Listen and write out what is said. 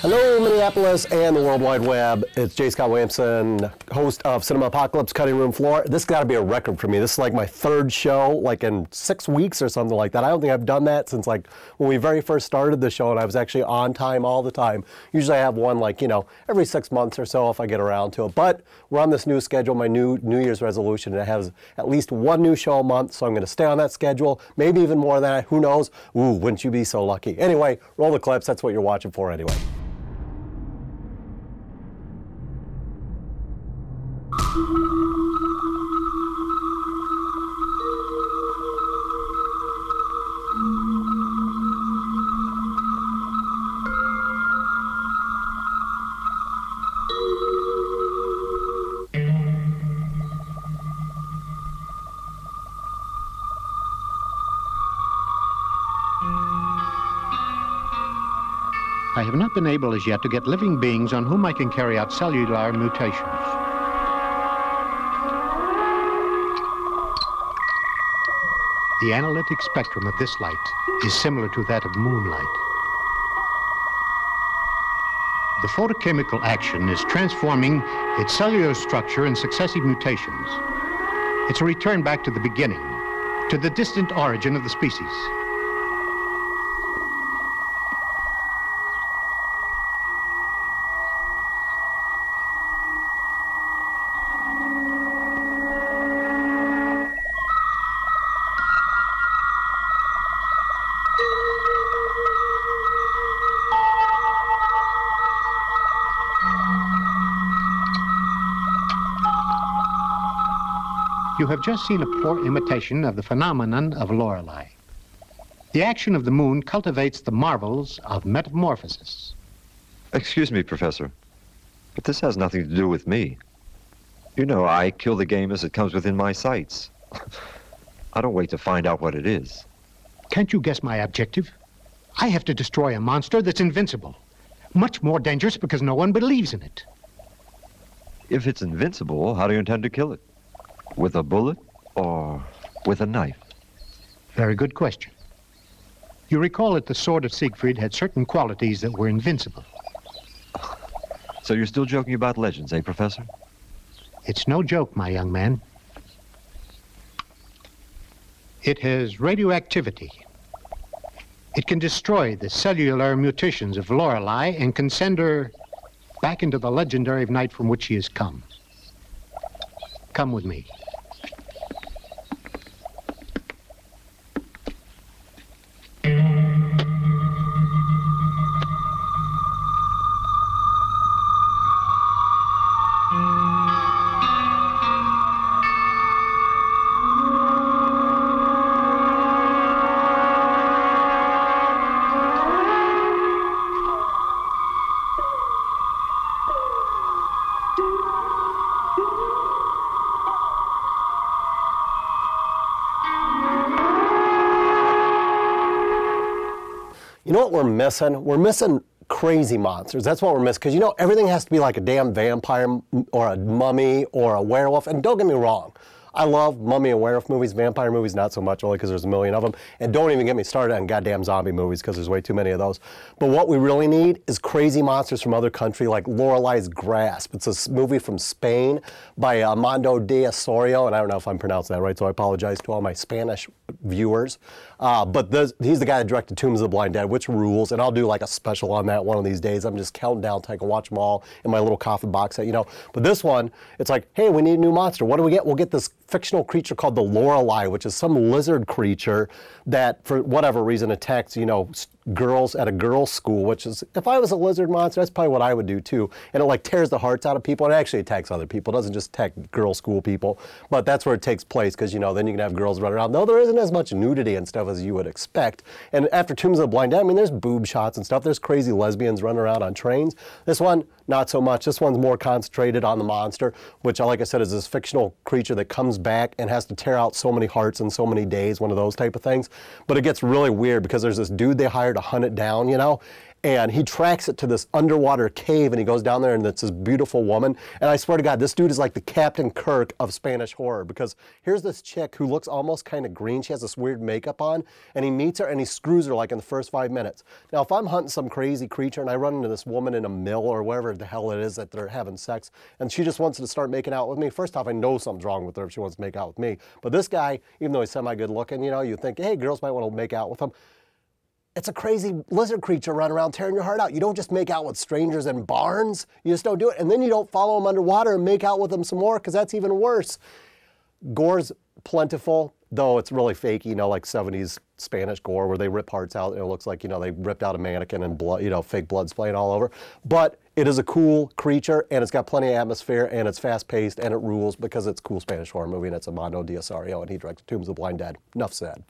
Hello, Minneapolis and the World Wide Web. It's J. Scott Williamson, host of Cinema Apocalypse Cutting Room Floor. This has got to be a record for me. This is like my third show, like in 6 weeks or something like that. I don't think I've done that since like when we very first started the show, and I was actually on time all the time. Usually I have one like, you know, every 6 months or so if I get around to it. But we're on this new schedule, my new Year's resolution, and it has at least one new show a month, so I'm going to stay on that schedule, maybe even more than that. Who knows? Ooh, wouldn't you be so lucky? Anyway, roll the clips. That's what you're watching for anyway. I have not been able as yet to get living beings on whom I can carry out cellular mutations. The analytic spectrum of this light is similar to that of moonlight. The photochemical action is transforming its cellular structure in successive mutations. It's a return back to the beginning, to the distant origin of the species. You have just seen a poor imitation of the phenomenon of Loreley. The action of the moon cultivates the marvels of metamorphosis. Excuse me, Professor, but this has nothing to do with me. You know, I kill the game as it comes within my sights. I don't wait to find out what it is. Can't you guess my objective? I have to destroy a monster that's invincible. Much more dangerous because no one believes in it. If it's invincible, how do you intend to kill it? With a bullet or with a knife? Very good question. You recall that the sword of Siegfried had certain qualities that were invincible. So you're still joking about legends, eh, Professor? It's no joke, my young man. It has radioactivity. It can destroy the cellular mutations of Loreley and can send her back into the legendary night from which she has come. Come with me. You know what we're missing? We're missing crazy monsters. That's what we're missing. Because, you know, everything has to be like a damn vampire or a mummy or a werewolf. And don't get me wrong. I love mummy and werewolf movies, vampire movies, not so much, only because there's a million of them. And don't even get me started on goddamn zombie movies, because there's way too many of those. But what we really need is crazy monsters from other country, like Loreley's Grasp. It's a movie from Spain by Amando de Ossorio, and I don't know if I'm pronouncing that right, so I apologize to all my Spanish viewers. But he's the guy that directed Tombs of the Blind Dead, which rules, and I'll do like a special on that one of these days. I'm just counting down till I can watch them all in my little coffin box set, you know. But this one, it's like, hey, we need a new monster. What do we get? We'll get this fictional creature called the Loreley, which is some lizard creature that, for whatever reason, attacks, you know, girls at a girls' school, which is, if I was a lizard monster, that's probably what I would do too. And it like tears the hearts out of people, and it actually attacks other people. It doesn't just attack girls' school people, but that's where it takes place, because, you know, then you can have girls running around. No, there isn't as much nudity and stuff as you would expect. And after Tombs of the Blind Dead, I mean, there's boob shots and stuff. There's crazy lesbians running around on trains. This one, not so much. This one's more concentrated on the monster, which, like I said, is this fictional creature that comes back and has to tear out so many hearts in so many days, one of those type of things. But it gets really weird because there's this dude they hire to hunt it down, you know, And he tracks it to this underwater cave, and he goes down there, and it's this beautiful woman. And I swear to God, this dude is like the Captain Kirk of Spanish horror, because here's this chick who looks almost kind of green. She has this weird makeup on, and he meets her, and he screws her like in the first 5 minutes. Now, if I'm hunting some crazy creature, and I run into this woman in a mill or wherever the hell it is that they're having sex, and she just wants to start making out with me, first off, I know something's wrong with her if she wants to make out with me. But this guy, even though he's semi-good looking, you know, you think, hey, girls might want to make out with him. It's a crazy lizard creature running around tearing your heart out. You don't just make out with strangers in barns. You just don't do it. And then you don't follow them underwater and make out with them some more, because that's even worse. Gore's plentiful, though it's really fake, you know, like 70s Spanish gore where they rip hearts out and it looks like, you know, they ripped out a mannequin and blood, you know, fake blood splaying all over. But it is a cool creature, and it's got plenty of atmosphere, and it's fast-paced, and it rules because it's a cool Spanish horror movie, and it's Amando de Ossorio, and he directed Tombs of the Blind Dead. Enough said.